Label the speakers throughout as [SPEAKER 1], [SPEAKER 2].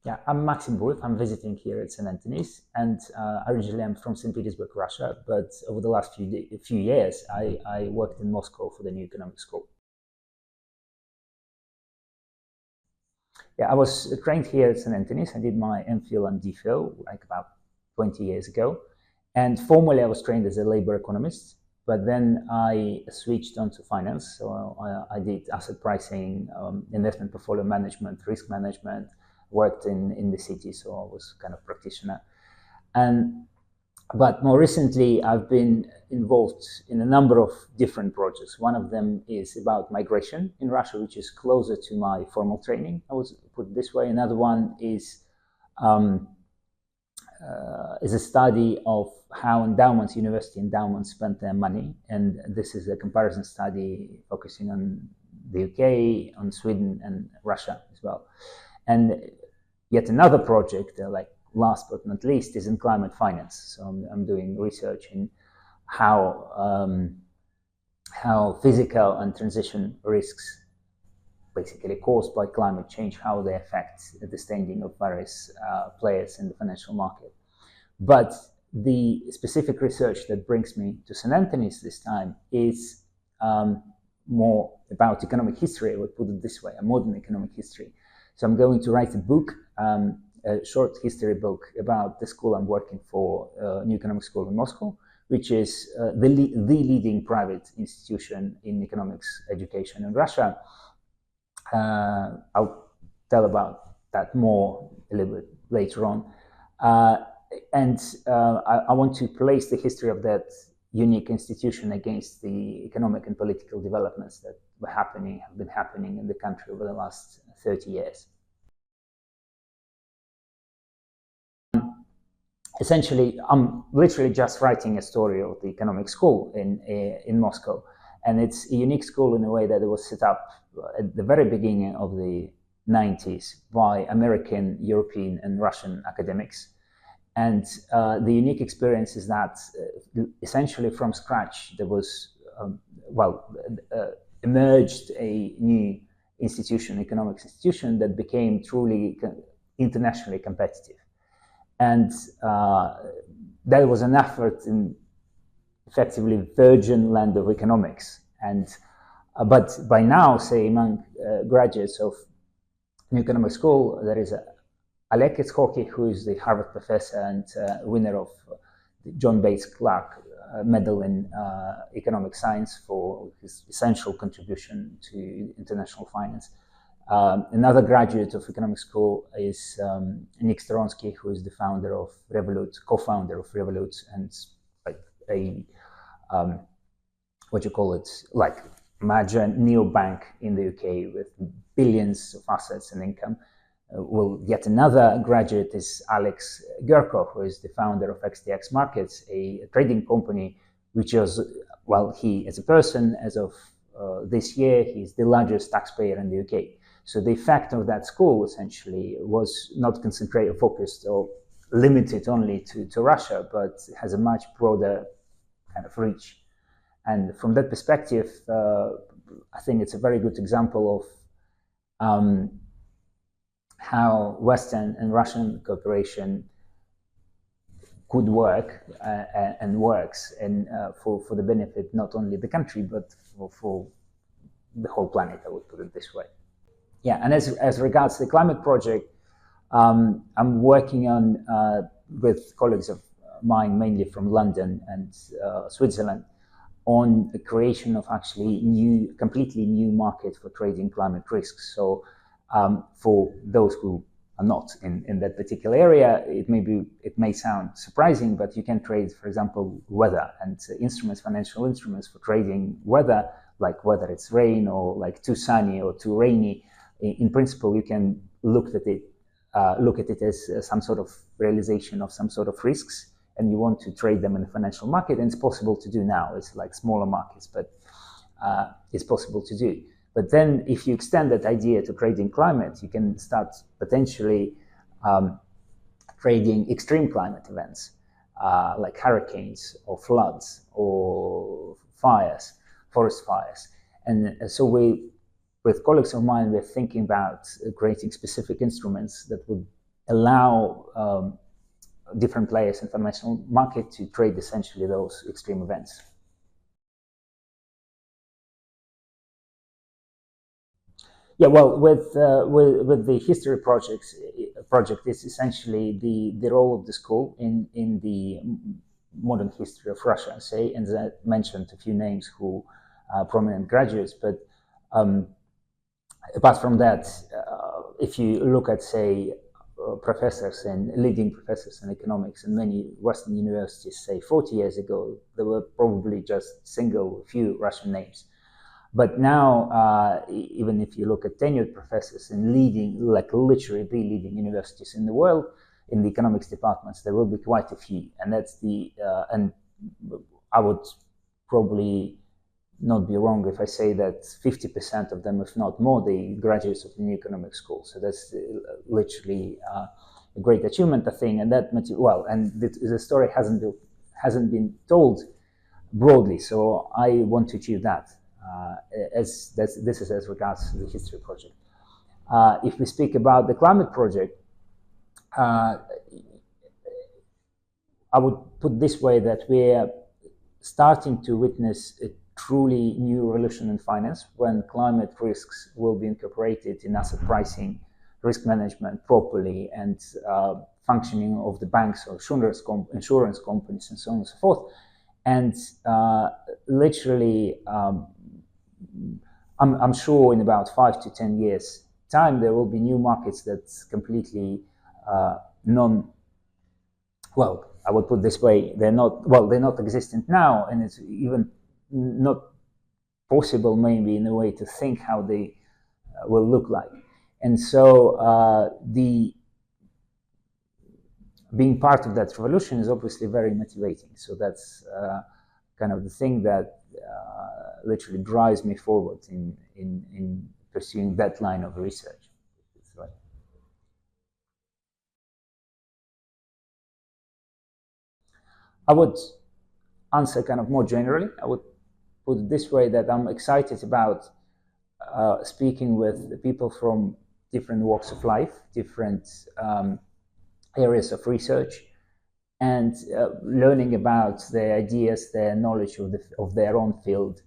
[SPEAKER 1] Yeah, I'm Maxim Bouev. I'm visiting here at St. Anthony's, and originally I'm from St. Petersburg, Russia. But over the last few years, I worked in Moscow for the new economic school. Yeah, I was trained here at St. Anthony's. I did my MPhil and DPhil like about 20 years ago, and formally I was trained as a labor economist. But then I switched on to finance. So I did asset pricing, investment portfolio management, risk management. Worked in the city, so I was kind of practitioner. And but more recently, I've been involved in a number of different projects. One of them is about migration in Russia, which is closer to my formal training, I would put it this way. Another one um, is a study of how endowments, university endowments, spend their money, and this is a comparison study focusing on the UK, on Sweden, and Russia as well. And yet another project, like last but not least, is in climate finance. So I'm doing research in how physical and transition risks, basically caused by climate change, how they affect the standing of various players in the financial market. But the specific research that brings me to St. Anthony's this time is more about economic history. I would put it this way: a modern economic history. So I'm going to write a book, a short history book about the school I'm working for, New Economic School in Moscow, which is the leading private institution in economics education in Russia. I'll tell about that more a little bit later on. I want to place the history of that unique institution against the economic and political developments that have been happening in the country over the last 30 years. Essentially, I'm literally just writing a story of the economic school in Moscow, and it's a unique school in a way that it was set up at the very beginning of the 90s by American, European, and Russian academics. And the unique experience is that essentially from scratch there was emerged a new institution, economics institution, that became truly internationally competitive. And that was an effort in effectively virgin land of economics. And but by now, say, among graduates of New Economic School, there is Oleg Itzhoki, who is the Harvard professor and winner of the John Bates Clark Medal in Economic Science for his essential contribution to international finance. Another graduate of economic school is Nick Storonsky, who is the founder of Revolut, co-founder of Revolut, and like a like major neobank in the UK with billions of assets and income. Yet another graduate is Alex Gurkov, who is the founder of XTX Markets, a trading company, which is, he as a person, as of this year, he's the largest taxpayer in the UK. So the effect of that school essentially was not concentrated, focused, or limited only to Russia, but has a much broader kind of reach. And from that perspective, I think it's a very good example of how Western and Russian cooperation could work and works, and for the benefit not only of the country but for the whole planet. I would put it this way. Yeah, and as regards the climate project, I'm working on with colleagues of mine, mainly from London and Switzerland, on the creation of actually completely new market for trading climate risks. So for those who are not in that particular area, it may sound surprising, but you can trade, for example, weather and financial instruments for trading weather, like whether it's rain or like too sunny or too rainy. In principle, you can look at it as some sort of realization of some sort of risks, and you want to trade them in the financial market, and it's possible to do now. It's like smaller markets, but it's possible to do. But then if you extend that idea to trading climate, you can start potentially trading extreme climate events, like hurricanes or floods or fires, forest fires. And so with colleagues of mine, we're thinking about creating specific instruments that would allow different players in the financial market to trade essentially those extreme events. Yeah, well, with the history project, it's essentially the role of the school in the modern history of Russia, say, and I mentioned a few names who are prominent graduates, but apart from that, if you look at, say, professors and leading professors in economics in many Western universities, say 40 years ago, there were probably just single few Russian names. But now, even if you look at tenured professors in leading, like literally the leading universities in the world, in the economics departments, there will be quite a few. And that's and I would probably not be wrong if I say that 50% of them, if not more, the graduates of the new economic school. So that's literally a great achievement, I think. And that, well, and the story hasn't been told broadly. So I want to achieve that. This is as regards to the history project. If we speak about the climate project, I would put this way that we're starting to witness a truly new revolution in finance when climate risks will be incorporated in asset pricing, risk management properly, and functioning of the banks or insurance companies and so on and so forth. And literally, I'm sure in about 5 to 10 years time, there will be new markets that's completely well, I would put it this way, they're not existent now, and it's even not possible maybe in a way to think how they will look like. And so being part of that revolution is obviously very motivating. So that's kind of the thing that literally drives me forward in pursuing that line of research. I would answer kind of more generally. I would put it this way, that I'm excited about speaking with people from different walks of life, different areas of research, and learning about their ideas, their knowledge of their own field,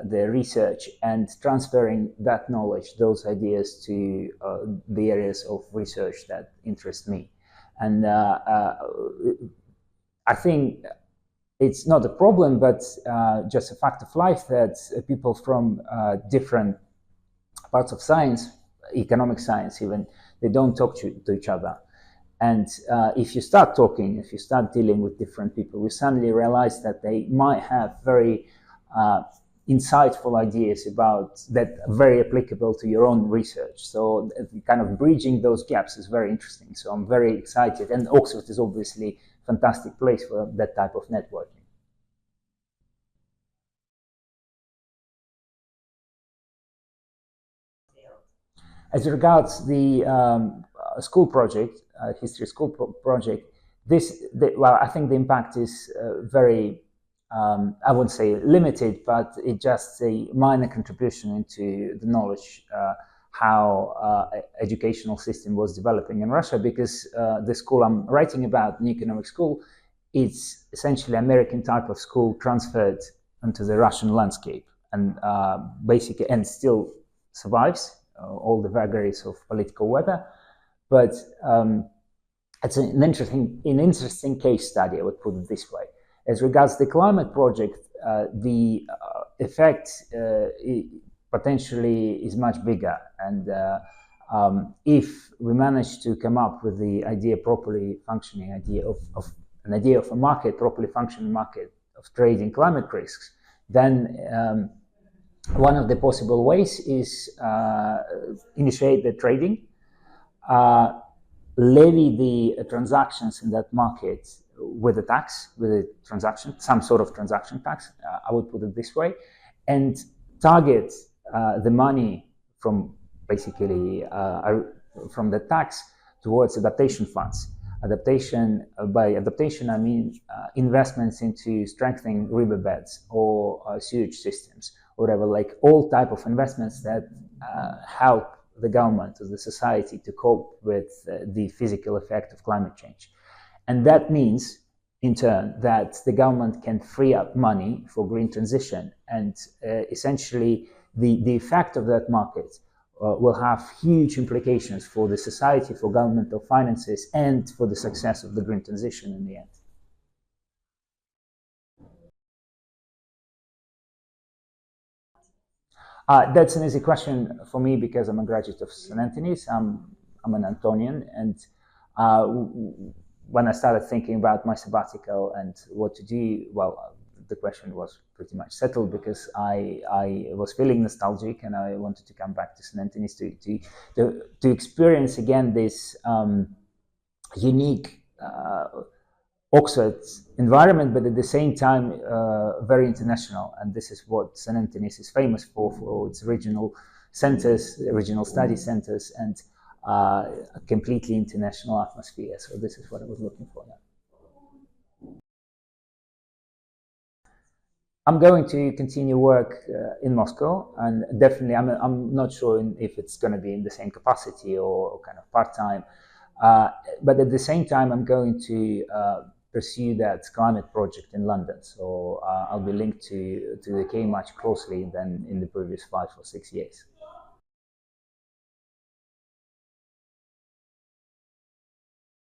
[SPEAKER 1] their research, and transferring that knowledge, those ideas to the areas of research that interest me. And I think it's not a problem, but just a fact of life that people from different parts of science, economic science even, they don't talk to each other. And if you start talking, if you start dealing with different people, you suddenly realize that they might have very insightful ideas about that are very applicable to your own research. So kind of bridging those gaps is very interesting. So I'm very excited. And Oxford is obviously a fantastic place for that type of networking. As regards the school project, history school project, well, I think the impact is very, I wouldn't say limited, but it's just a minor contribution into the knowledge how educational system was developing in Russia, because the school I'm writing about, New Economic School, it's essentially American type of school transferred into the Russian landscape, and basically, and still survives all the vagaries of political weather. But it's an interesting case study, I would put it this way. As regards the climate project, the effect potentially is much bigger. And if we manage to come up with the idea properly functioning, idea of a market, properly functioning market of trading climate risks, then one of the possible ways is initiate the trading, levy the transactions in that market with a tax, with a transaction, some sort of transaction tax, I would put it this way, and target the money from basically from the tax towards adaptation funds. Adaptation, by adaptation I mean investments into strengthening riverbeds or sewage systems, whatever, like all type of investments that help the government, of the society, to cope with the physical effect of climate change. And that means, in turn, that the government can free up money for green transition, and essentially the effect of that market will have huge implications for the society, for governmental finances, and for the success of the green transition in the end. That's an easy question for me because I'm a graduate of St. Anthony's. I'm an Antonian, and when I started thinking about my sabbatical and what to do, well, the question was pretty much settled because I was feeling nostalgic and I wanted to come back to St. Anthony's to experience again this unique Oxford environment, but at the same time very international. And this is what St. Anthony's is famous for its regional centers, regional study centers, and a completely international atmosphere. So this is what I was looking for now. I'm going to continue work in Moscow, and definitely I'm not sure if it's going to be in the same capacity or kind of part-time. But at the same time, I'm going to pursue that climate project in London. So I'll be linked to the UK much closely than in the previous 5 or 6 years.